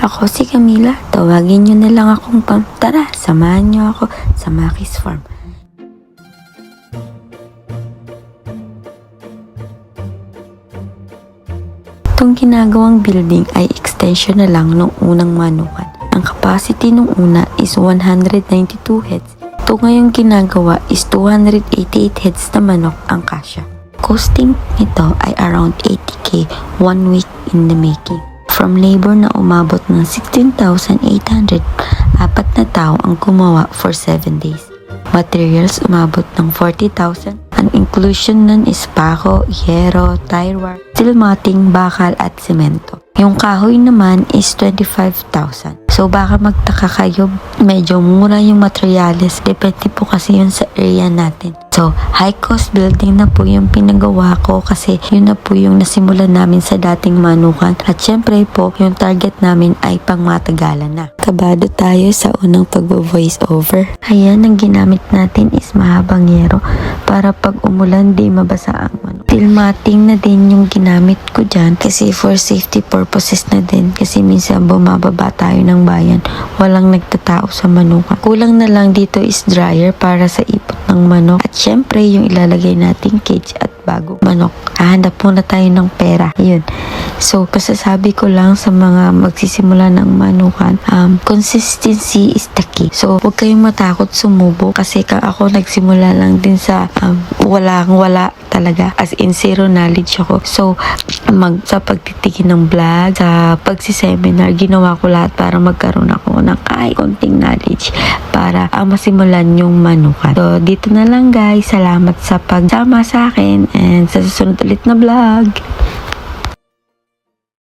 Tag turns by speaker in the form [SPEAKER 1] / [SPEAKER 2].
[SPEAKER 1] Ako si Camila, tawagin nyo na lang akong Pam. Tara, samahan nyo ako sa Maki's Farm. Itong ginagawang building ay extension na lang ng unang manukan. Ang capacity nung una is 192 heads. Ito ngayong ginagawa is 288 heads na manok ang kasya. Costing nito ay around 80k 1 week in the making. From labor na umabot ng 16,800, 4 na tao ang gumawa for 7 days. Materials umabot ng 40,000. Ang inclusion nun is pako, yero, tire wire, steel matting, bakal at semento. Yung kahoy naman is 25,000. So baka magtaka kayo, medyo mura yung materials. Depende po kasi yun sa area natin. So high cost building na po yung pinagawa ko kasi yun na po yung nasimulan namin sa dating manukan. At syempre po, yung target namin ay pangmatagalan na. Kabado tayo sa unang pag-voice over. Ayan, ang ginamit natin is mahabang yero para pag umulan di mabasa ang manok. Steel matting na din yung ginamit ko dyan kasi for safety purposes na din kasi minsan bumababa tayo ng bayan, walang nagtatao sa manukan. Kulang na lang dito is dryer para sa ipot ng manok at syempre yung ilalagay nating cage at bagong manok. Hahanap muna tayo ng pera. Yun. So, pasasabi ko lang sa mga magsisimula ng manukan, consistency is the key. So, huwag kayong matakot sumubo kasi ako nagsimula lang din sa wala talaga. As in, zero knowledge ako. So, sa pagtitigin ng vlog, sa pagsiseminar, ginawa ko lahat para magkaroon ako ng kahit konting knowledge para masimulan yung manukan. So, dito na lang guys. Salamat sa pagsama sa akin and sa susunod ulit na vlog.